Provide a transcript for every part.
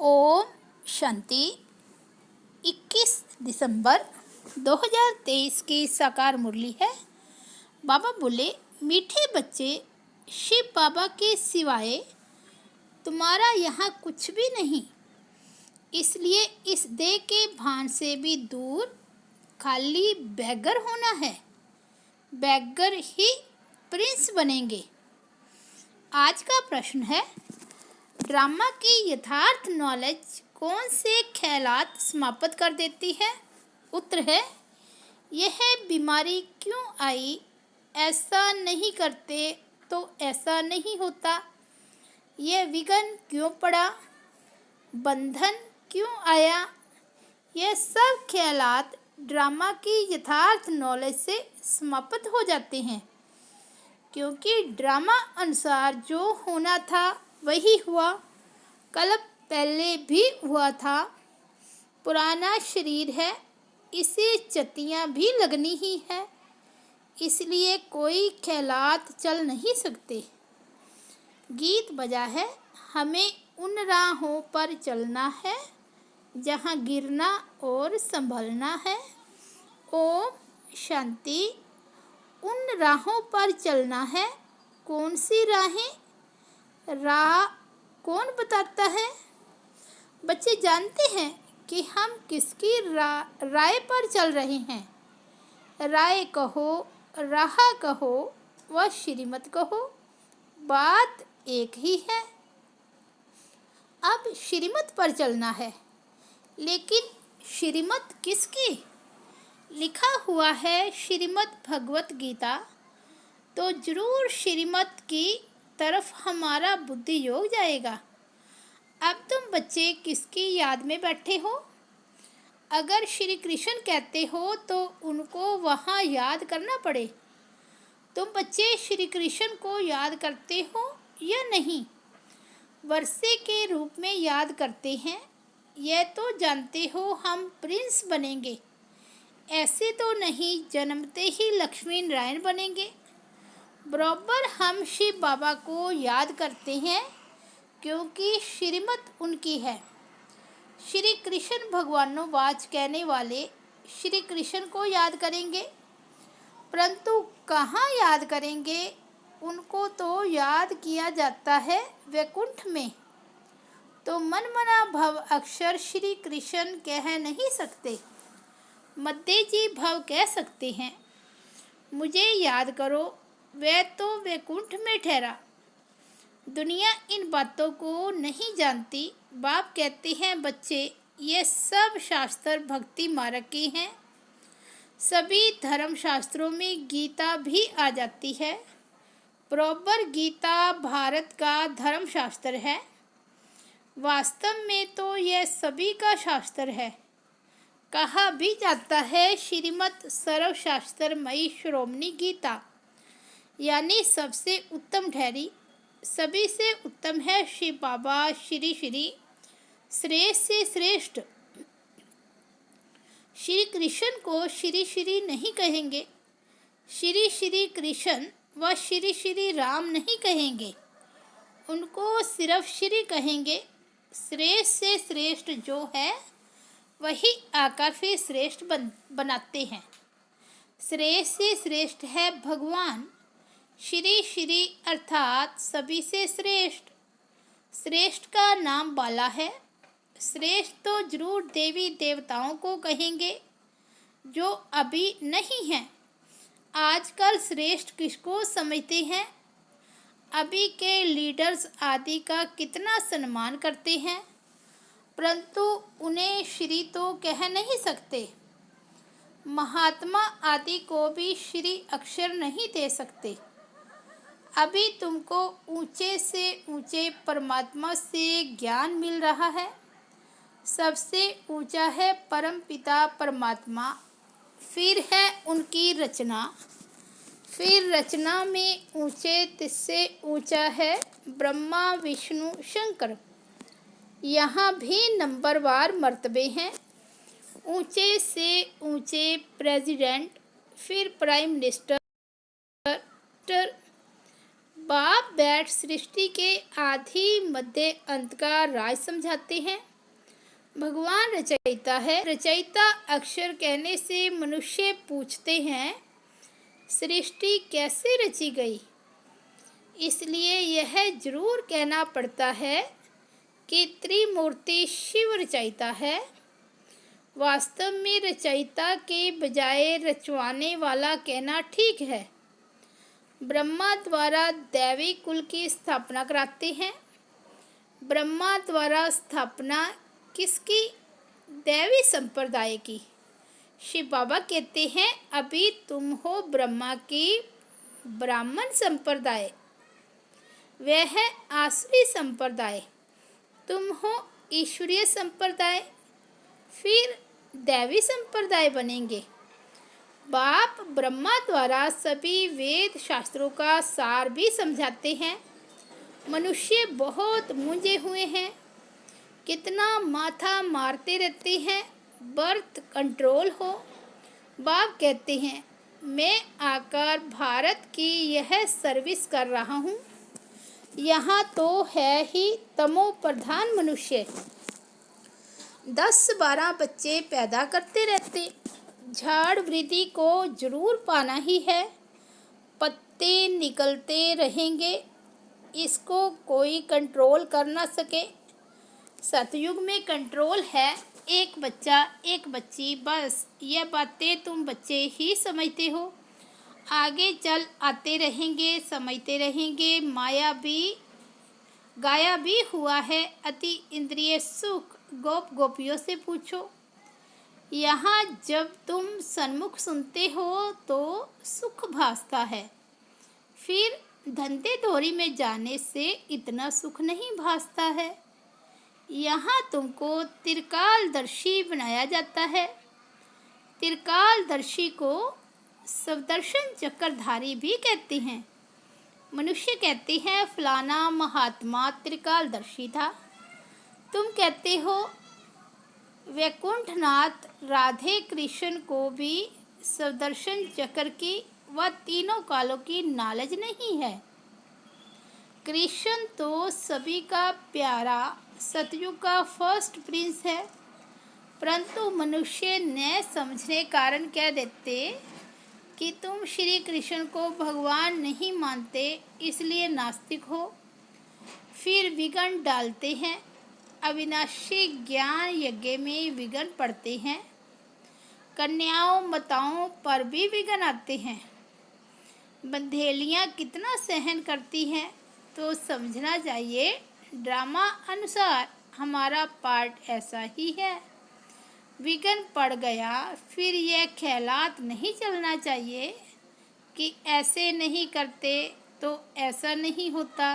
ओम शांति। 21 दिसंबर 2023 की साकार मुरली है। बाबा बोले, मीठे बच्चे, शिव बाबा के सिवाय तुम्हारा यहाँ कुछ भी नहीं, इसलिए इस देह के भान से भी दूर खाली बैगर होना है। बैगर ही प्रिंस बनेंगे। आज का प्रश्न है, ड्रामा की यथार्थ नॉलेज कौन से ख्यालात समाप्त कर देती है? उत्तर है, यह बीमारी क्यों आई, ऐसा नहीं करते तो ऐसा नहीं होता, यह विघ्न क्यों पड़ा, बंधन क्यों आया, यह सब ख्यालात ड्रामा की यथार्थ नॉलेज से समाप्त हो जाते हैं, क्योंकि ड्रामा अनुसार जो होना था वही हुआ। कल पहले भी हुआ था। पुराना शरीर है, इसे चतियाँ भी लगनी ही है, इसलिए कोई ख्यालात चल नहीं सकते। गीत बजा है, हमें उन राहों पर चलना है जहाँ गिरना और संभलना है। ओम शांति। उन राहों पर चलना है। कौन सी राहें? राह कौन बताता है? बच्चे जानते हैं कि हम किसकी राय पर चल रहे हैं। राय कहो, राह कहो व श्रीमत कहो, बात एक ही है। अब श्रीमत पर चलना है, लेकिन श्रीमत किसकी? लिखा हुआ है श्रीमद् भगवत गीता, तो जरूर श्रीमत की तरफ हमारा बुद्धि योग जाएगा। अब तुम बच्चे किसकी याद में बैठे हो? अगर श्री कृष्ण कहते हो तो उनको वहाँ याद करना पड़े। तुम बच्चे श्री कृष्ण को याद करते हो या नहीं? वर्षे के रूप में याद करते हैं, यह तो जानते हो हम प्रिंस बनेंगे। ऐसे तो नहीं जन्मते ही लक्ष्मी नारायण बनेंगे। बराबर हम शिव बाबा को याद करते हैं, क्योंकि श्रीमत उनकी है। श्री कृष्ण भगवानों-वाच कहने वाले श्री कृष्ण को याद करेंगे, परंतु कहाँ याद करेंगे? उनको तो याद किया जाता है वैकुंठ में। तो मन मना भव अक्षर श्री कृष्ण कह नहीं सकते, मध्य जी भव कह सकते हैं। मुझे याद करो, वह तो वैकुंठ में ठहरा। दुनिया इन बातों को नहीं जानती। बाप कहते हैं, बच्चे ये सब शास्त्र भक्ति मार्ग के हैं। सभी धर्म शास्त्रों में गीता भी आ जाती है। बराबर गीता भारत का धर्म शास्त्र है। वास्तव में तो यह सभी का शास्त्र है। कहा भी जाता है, श्रीमद् सर्वशास्त्रमयी श्रोमणी गीता, यानी सबसे उत्तम ठहरी। सभी से उत्तम है शिव बाबा श्री श्री, श्रेष्ठ से श्रेष्ठ। श्री कृष्ण को श्री श्री नहीं कहेंगे, श्री श्री कृष्ण व श्री श्री राम नहीं कहेंगे, उनको सिर्फ श्री कहेंगे। श्रेष्ठ से श्रेष्ठ जो है वही आकर फिर श्रेष्ठ बनाते हैं। श्रेष्ठ से श्रेष्ठ है भगवान श्री श्री, अर्थात सभी से श्रेष्ठ। श्रेष्ठ का नाम बाला है। श्रेष्ठ तो जरूर देवी देवताओं को कहेंगे, जो अभी नहीं हैं। आजकल श्रेष्ठ किसको समझते हैं? अभी के लीडर्स आदि का कितना सम्मान करते हैं, परंतु उन्हें श्री तो कह नहीं सकते। महात्मा आदि को भी श्री अक्षर नहीं दे सकते। अभी तुमको ऊंचे से ऊंचे परमात्मा से ज्ञान मिल रहा है। सबसे ऊंचा है परम पिता परमात्मा, फिर है उनकी रचना, फिर रचना में ऊंचे तिससे ऊंचा है ब्रह्मा विष्णु शंकर। यहाँ भी नंबरवार मर्तबे हैं। ऊंचे से ऊंचे प्रेसिडेंट, फिर प्राइम मिनिस्टर। बाप बैठ सृष्टि के आदि मध्य अंत का राज समझाते हैं। भगवान रचयिता है। रचयिता अक्षर कहने से मनुष्य पूछते हैं सृष्टि कैसे रची गई। इसलिए यह जरूर कहना पड़ता है कि त्रिमूर्ति शिव रचयिता है। वास्तव में रचयिता के बजाय रचवाने वाला कहना ठीक है। ब्रह्मा द्वारा दैवी कुल की स्थापना कराते हैं। ब्रह्मा द्वारा स्थापना किसकी? दैवी संप्रदाय की। शिव बाबा कहते हैं अभी तुम हो ब्रह्मा की ब्राह्मण संप्रदाय, वह है आसुरी संप्रदाय। तुम हो ईश्वरीय संप्रदाय, फिर दैवी संप्रदाय बनेंगे। बाप ब्रह्मा द्वारा सभी वेद शास्त्रों का सार भी समझाते हैं। मनुष्य बहुत मूंझे हुए हैं, कितना माथा मारते रहते हैं, बर्थ कंट्रोल हो। बाप कहते हैं मैं आकर भारत की यह सर्विस कर रहा हूँ। यहाँ तो है ही तमो प्रधान मनुष्य, 10-12 बच्चे पैदा करते रहते। झाड़ वृद्धि को जरूर पाना ही है, पत्ते निकलते रहेंगे, इसको कोई कंट्रोल कर ना सके। सतयुग में कंट्रोल है, एक बच्चा एक बच्ची, बस ये बातें तुम बच्चे ही समझते हो। आगे चल आते रहेंगे, समझते रहेंगे। माया भी गाया भी हुआ है अति इंद्रिय सुख, गोप गोपियों से पूछो। यहाँ जब तुम सन्मुख सुनते हो तो सुख भासता है, फिर धंधे धोरी में जाने से इतना सुख नहीं भासता है। यहाँ तुमको त्रिकालदर्शी बनाया जाता है। त्रिकालदर्शी को सवदर्शन चक्रधारी भी कहते हैं। मनुष्य कहते हैं फलाना महात्मा त्रिकालदर्शी था। तुम कहते हो वैकुंठनाथ राधे कृष्ण को भी सवदर्शन चक्र की व तीनों कालों की नॉलेज नहीं है। कृष्ण तो सभी का प्यारा सतयुग का फर्स्ट प्रिंस है, परंतु मनुष्य न समझने कारण कह देते कि तुम श्री कृष्ण को भगवान नहीं मानते इसलिए नास्तिक हो। फिर विघ्न डालते हैं, अविनाशी ज्ञान यज्ञ में विघ्न पड़ते हैं। कन्याओं माताओं पर भी विघ्न आते हैं। बंधेलियाँ कितना सहन करती हैं, तो समझना चाहिए ड्रामा अनुसार हमारा पार्ट ऐसा ही है। विघ्न पड़ गया, फिर यह ख्यालात नहीं चलना चाहिए कि ऐसे नहीं करते तो ऐसा नहीं होता,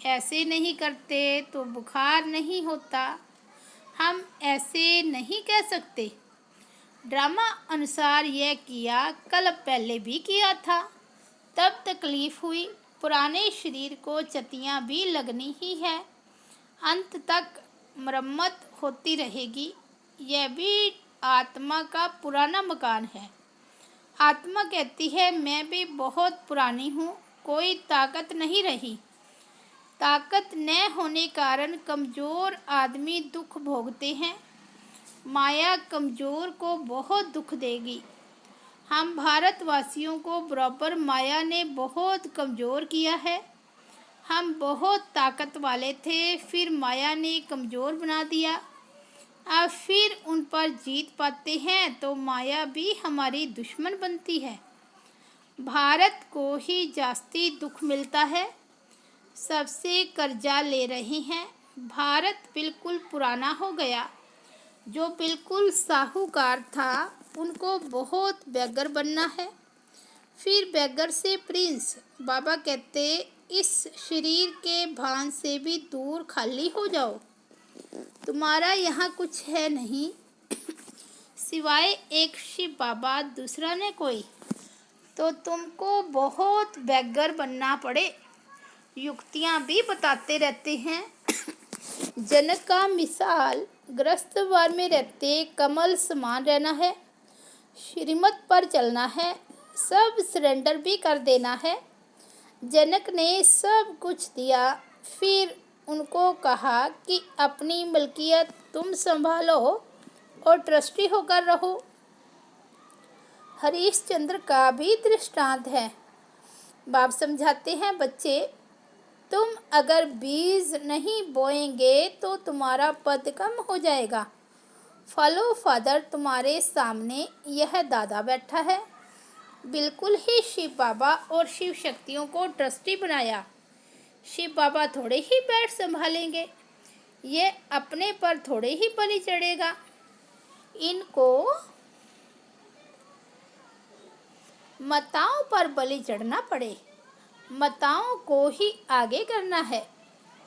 ऐसे नहीं करते तो बुखार नहीं होता। हम ऐसे नहीं कह सकते। ड्रामा अनुसार यह किया, कल पहले भी किया था, तब तकलीफ हुई। पुराने शरीर को चतियाँ भी लगनी ही है, अंत तक मरम्मत होती रहेगी। यह भी आत्मा का पुराना मकान है। आत्मा कहती है मैं भी बहुत पुरानी हूँ, कोई ताकत नहीं रही। ताकत न होने कारण कमज़ोर आदमी दुख भोगते हैं। माया कमज़ोर को बहुत दुख देगी। हम भारतवासियों को बराबर माया ने बहुत कमज़ोर किया है। हम बहुत ताकत वाले थे, फिर माया ने कमज़ोर बना दिया। अब फिर उन पर जीत पाते हैं तो माया भी हमारी दुश्मन बनती है। भारत को ही जास्ती दुख मिलता है, सबसे कर्जा ले रहे हैं। भारत बिल्कुल पुराना हो गया। जो बिल्कुल साहूकार था उनको बहुत बेगर बनना है, फिर बेगर से प्रिंस। बाबा कहते इस शरीर के भान से भी दूर खाली हो जाओ। तुम्हारा यहाँ कुछ है नहीं सिवाय एक शिव बाबा, दूसरा ने कोई, तो तुमको बहुत बेगर बनना पड़े। युक्तियाँ भी बताते रहते हैं। जनक का मिसाल ग्रस्तवार में रहते कमल समान रहना है, श्रीमत पर चलना है, सब सरेंडर भी कर देना है। जनक ने सब कुछ दिया, फिर उनको कहा कि अपनी मलकियत तुम संभालो और ट्रस्टी होकर रहो। हरीशचंद्र का भी दृष्टांत है। बाप समझाते हैं, बच्चे तुम अगर बीज नहीं बोएंगे तो तुम्हारा पद कम हो जाएगा। फॉलो फादर, तुम्हारे सामने यह दादा बैठा है। बिल्कुल ही शिव बाबा और शिव शक्तियों को ट्रस्टी बनाया। शिव बाबा थोड़े ही पेड़ संभालेंगे, ये अपने पर थोड़े ही बलि चढ़ेगा। इनको माताओं पर बलि चढ़ना पड़े, माताओं को ही आगे करना है।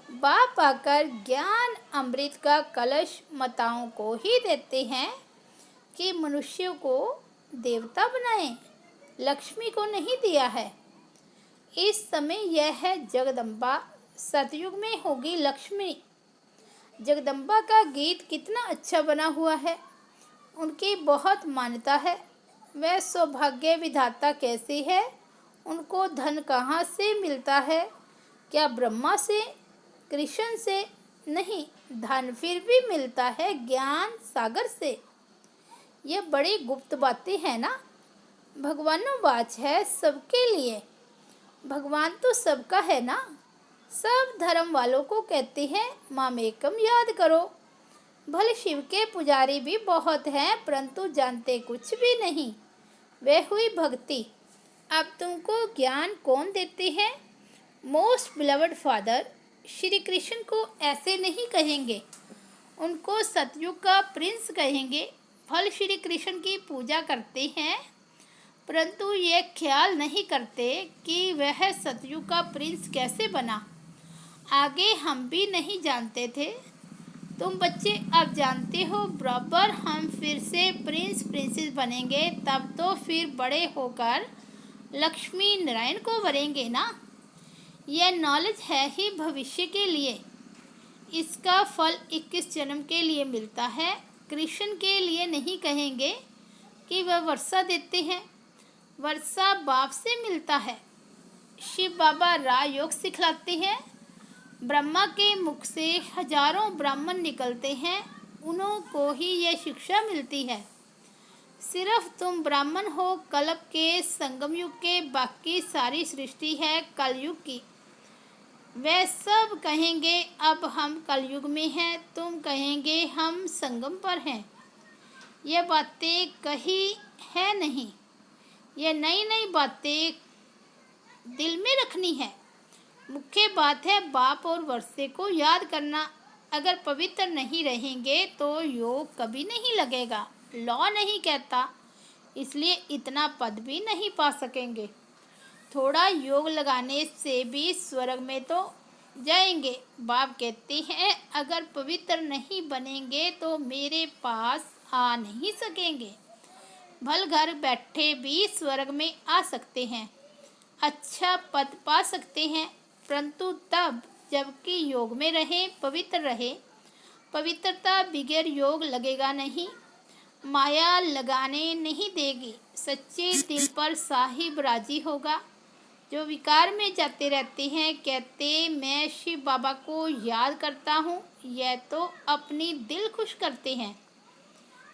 बाप आकर ज्ञान अमृत का कलश माताओं को ही देते हैं कि मनुष्यों को देवता बनाएं, लक्ष्मी को नहीं दिया है। इस समय यह है जगदम्बा, सतयुग में होगी लक्ष्मी। जगदम्बा का गीत कितना अच्छा बना हुआ है, उनकी बहुत मान्यता है। वह सौभाग्य विधाता कैसी है, उनको धन कहाँ से मिलता है? क्या ब्रह्मा से, कृष्ण से? नहीं, धन फिर भी मिलता है ज्ञान सागर से। ये बड़ी गुप्त बातें हैं ना। भगवानों बात है सबके लिए। भगवान तो सबका है ना। सब धर्म वालों को कहते हैं मामेकम याद करो। भले शिव के पुजारी भी बहुत हैं, परंतु जानते कुछ भी नहीं। वह हुई भक्ति। अब तुमको ज्ञान कौन देते हैं? Most beloved father Shri Krishna को ऐसे नहीं कहेंगे, उनको सतयुग का प्रिंस कहेंगे। फल श्री कृष्ण की पूजा करते हैं, परंतु ये ख्याल नहीं करते कि वह सतयुग का प्रिंस कैसे बना। आगे हम भी नहीं जानते थे, तुम बच्चे अब जानते हो। बराबर हम फिर से प्रिंस प्रिंसेस बनेंगे, तब तो फिर बड़े होकर लक्ष्मी नारायण को वरेंगे ना। यह नॉलेज है ही भविष्य के लिए। इसका फल 21 जन्म के लिए मिलता है। कृष्ण के लिए नहीं कहेंगे कि वह वर्षा देते हैं, वर्षा बाप से मिलता है। शिव बाबा राजयोग सिखलाते हैं। ब्रह्मा के मुख से हजारों ब्राह्मण निकलते हैं, उन्हों को ही यह शिक्षा मिलती है। सिर्फ तुम ब्राह्मण हो कल्प के, संगम युग के, बाकी सारी सृष्टि है कलयुग की। वे सब कहेंगे अब हम कलयुग में हैं, तुम कहेंगे हम संगम पर हैं। ये बातें कही है नहीं, ये नई नई बातें दिल में रखनी है। मुख्य बात है बाप और वर्षे को याद करना। अगर पवित्र नहीं रहेंगे तो योग कभी नहीं लगेगा। लॉ नहीं कहता, इसलिए इतना पद भी नहीं पा सकेंगे। थोड़ा योग लगाने से भी स्वर्ग में तो जाएंगे। बाप कहते हैं अगर पवित्र नहीं बनेंगे तो मेरे पास आ नहीं सकेंगे। भल घर बैठे भी स्वर्ग में आ सकते हैं, अच्छा पद पा सकते हैं, परंतु तब जबकि योग में रहे, पवित्र रहे। पवित्रता बगैर योग लगेगा नहीं, माया लगाने नहीं देगी। सच्चे दिल पर साहिब राजी होगा। जो विकार में जाते रहते हैं, कहते मैं शिव बाबा को याद करता हूँ, यह तो अपनी दिल खुश करते हैं।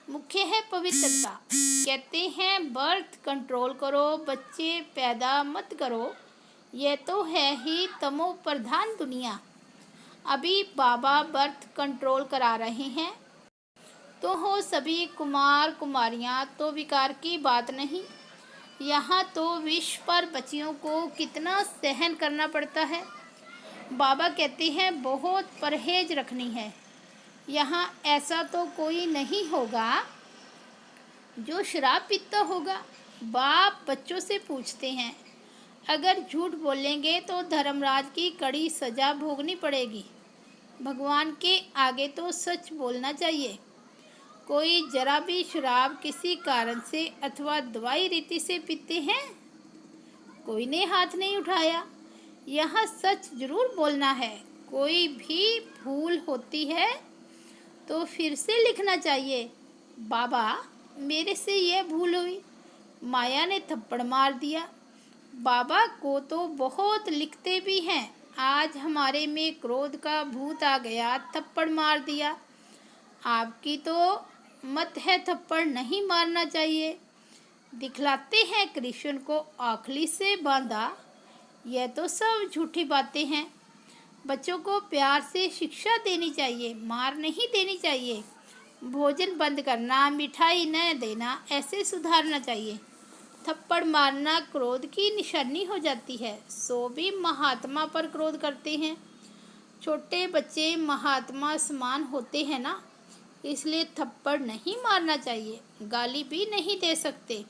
मुख्य है पवित्रता। कहते हैं बर्थ कंट्रोल करो, बच्चे पैदा मत करो। यह तो है ही तमो प्रधान दुनिया। अभी बाबा बर्थ कंट्रोल करा रहे हैं। तो हो सभी कुमार कुमारियाँ, तो विकार की बात नहीं। यहाँ तो विष पर बच्चियों को कितना सहन करना पड़ता है। बाबा कहते हैं बहुत परहेज रखनी है। यहाँ ऐसा तो कोई नहीं होगा जो शराब पीता होगा। बाप बच्चों से पूछते हैं अगर झूठ बोलेंगे तो धर्मराज की कड़ी सज़ा भोगनी पड़ेगी। भगवान के आगे तो सच बोलना चाहिए। कोई जरा भी शराब किसी कारण से अथवा दवाई रीति से पीते हैं? कोई ने हाथ नहीं उठाया। यहाँ सच जरूर बोलना है। कोई भी भूल होती है तो फिर से लिखना चाहिए, बाबा मेरे से यह भूल हुई, माया ने थप्पड़ मार दिया। बाबा को तो बहुत लिखते भी हैं, आज हमारे में क्रोध का भूत आ गया, थप्पड़ मार दिया। आपकी तो मत है थप्पड़ नहीं मारना चाहिए। दिखलाते हैं कृष्ण को आखली से बांधा। यह तो सब झूठी बातें हैं। बच्चों को प्यार से शिक्षा देनी चाहिए, मार नहीं देनी चाहिए। भोजन बंद करना, मिठाई न देना, ऐसे सुधारना चाहिए। थप्पड़ मारना क्रोध की निशानी हो जाती है। सो भी महात्मा पर क्रोध करते हैं। छोटे बच्चे महात्मा समान होते हैं ना, इसलिए थप्पड़ नहीं मारना चाहिए। गाली भी नहीं दे सकते।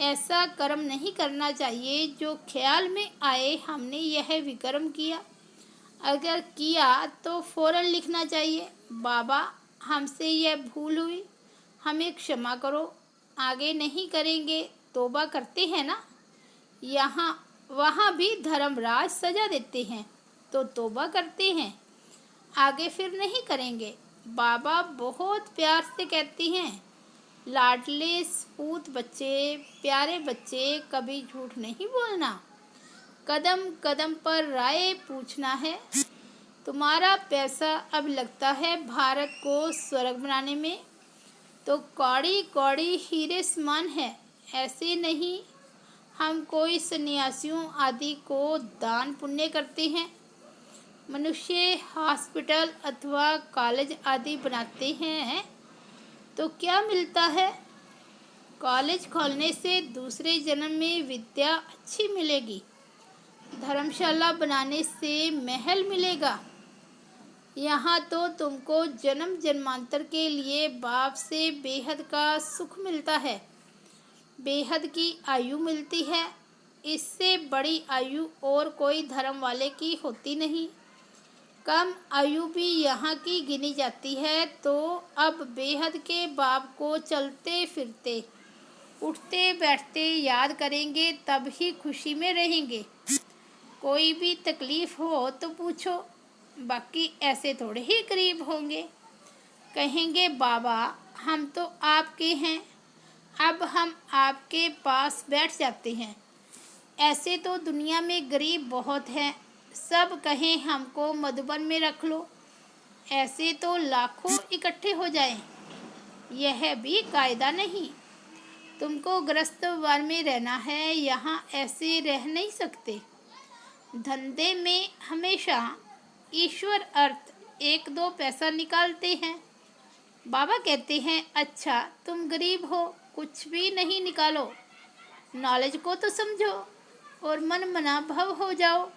ऐसा कर्म नहीं करना चाहिए जो ख्याल में आए हमने यह विकर्म किया। अगर किया तो फौरन लिखना चाहिए, बाबा हमसे यह भूल हुई, हमें क्षमा करो, आगे नहीं करेंगे। तौबा करते हैं ना। यहाँ वहाँ भी धर्मराज सजा देते हैं तो तौबा करते हैं, आगे फिर नहीं करेंगे। बाबा बहुत प्यार से कहती हैं, लाडले सपूत बच्चे, प्यारे बच्चे, कभी झूठ नहीं बोलना। कदम कदम पर राय पूछना है। तुम्हारा पैसा अब लगता है भारत को स्वर्ग बनाने में, तो कौड़ी कौड़ी हीरे समान है। ऐसे नहीं हम कोई सन्यासियों आदि को दान पुण्य करते हैं। मनुष्य हॉस्पिटल अथवा कॉलेज आदि बनाते हैं तो क्या मिलता है? कॉलेज खोलने से दूसरे जन्म में विद्या अच्छी मिलेगी। धर्मशाला बनाने से महल मिलेगा। यहाँ तो तुमको जन्म जन्मांतर के लिए बाप से बेहद का सुख मिलता है, बेहद की आयु मिलती है। इससे बड़ी आयु और कोई धर्म वाले की होती नहीं। कम आयु भी यहाँ की गिनी जाती है। तो अब बेहद के बाप को चलते फिरते, उठते बैठते याद करेंगे, तब ही खुशी में रहेंगे। कोई भी तकलीफ हो तो पूछो, बाकी ऐसे थोड़े ही गरीब होंगे। कहेंगे बाबा हम तो आपके हैं, अब हम आपके पास बैठ जाते हैं। ऐसे तो दुनिया में गरीब बहुत हैं, सब कहें हमको मधुबन में रख लो, ऐसे तो लाखों इकट्ठे हो जाएं। यह भी कायदा नहीं। तुमको गृहस्थवास में रहना है, यहाँ ऐसे रह नहीं सकते। धंधे में हमेशा ईश्वर अर्थ 1-2 पैसा निकालते हैं। बाबा कहते हैं अच्छा तुम गरीब हो, कुछ भी नहीं निकालो, नॉलेज को तो समझो और मन मना भव हो जाओ।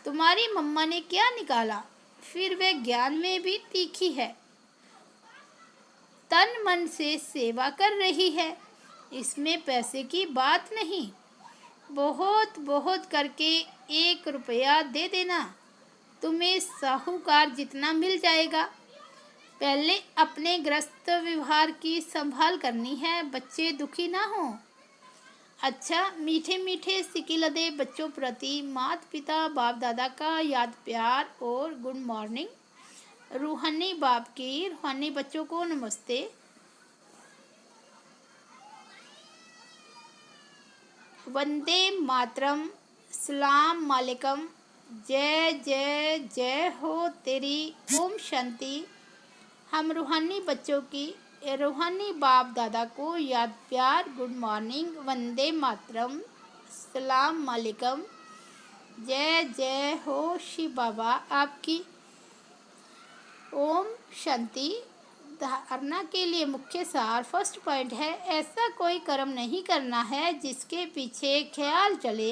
तुम्हारी मम्मा ने क्या निकाला, फिर वह ज्ञान में भी तीखी है, तन मन से सेवा कर रही है, इसमें पैसे की बात नहीं। बहुत बहुत करके 1 रुपया दे देना, तुम्हें साहूकार जितना मिल जाएगा। पहले अपने गृहस्थ व्यवहार की संभाल करनी है, बच्चे दुखी ना हो। अच्छा मीठे मीठे सिकी लदे बच्चों प्रति माता पिता बाप दादा का याद प्यार और गुड मॉर्निंग। रूहानी बाप की रूहानी बच्चों को नमस्ते। वंदे मातरम, सलाम वालेकुम, जय जय जय हो तेरी, ओम शांति। हम रूहानी बच्चों की रूहानी बाप दादा को याद प्यार, गुड मॉर्निंग, वंदे मातरम, सलाम वालेकुम, जय जय हो शिव बाबा आपकी, ओम शांति। धारणा के लिए मुख्य सार फर्स्ट पॉइंट है, ऐसा कोई कर्म नहीं करना है जिसके पीछे ख्याल चले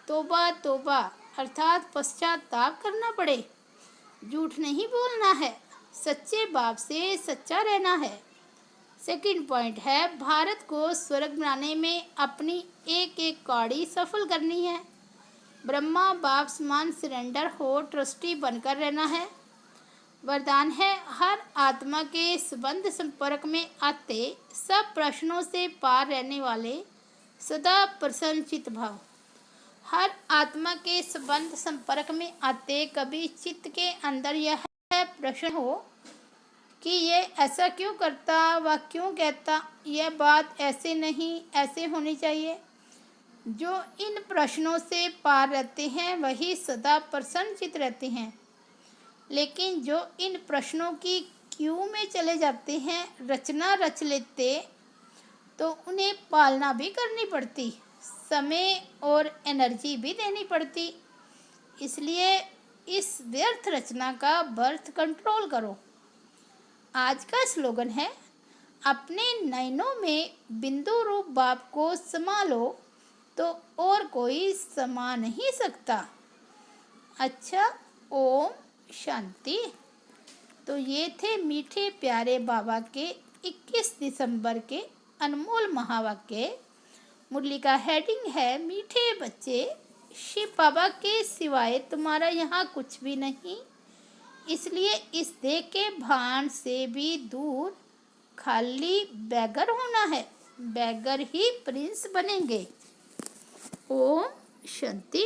तोबा तोबा अर्थात पश्चाताप करना पड़े। झूठ नहीं बोलना है, सच्चे बाप से सच्चा रहना है। सेकंड पॉइंट है, भारत को स्वर्ग बनाने में अपनी एक एक कौड़ी सफल करनी है। ब्रह्मा बाप समान सरेंडर हो, ट्रस्टी बनकर रहना है। वरदान है, हर आत्मा के संबंध संपर्क में आते सब प्रश्नों से पार रहने वाले सदा प्रसन्नचित भव। हर आत्मा के संबंध संपर्क में आते कभी चित्त के अंदर यह प्रश्न हो कि ये ऐसा क्यों करता व क्यों कहता, यह बात ऐसे नहीं ऐसे होनी चाहिए, जो इन प्रश्नों से पार रहते हैं वही सदा प्रसन्नचित्त रहते हैं, लेकिन जो इन प्रश्नों की क्यू में चले जाते हैं, रचना रच लेते, तो उन्हें पालना भी करनी पड़ती, समय और एनर्जी भी देनी पड़ती। इसलिए इस व्यर्थ रचना का बर्थ कंट्रोल करो। आज का स्लोगन है, अपने नयनों में बिंदु रूप बाप को समा लो, तो और कोई समा नहीं सकता। अच्छा, ओम शांति। तो ये थे मीठे प्यारे बाबा के 21 दिसंबर के अनमोल महावाक्य। मुरली का हेडिंग है, मीठे बच्चे, शिव बाबा के सिवाय तुम्हारा यहाँ कुछ भी नहीं, इसलिए इस देह के भान से भी दूर खाली बैगर होना है, बैगर ही प्रिंस बनेंगे। ओम शांति।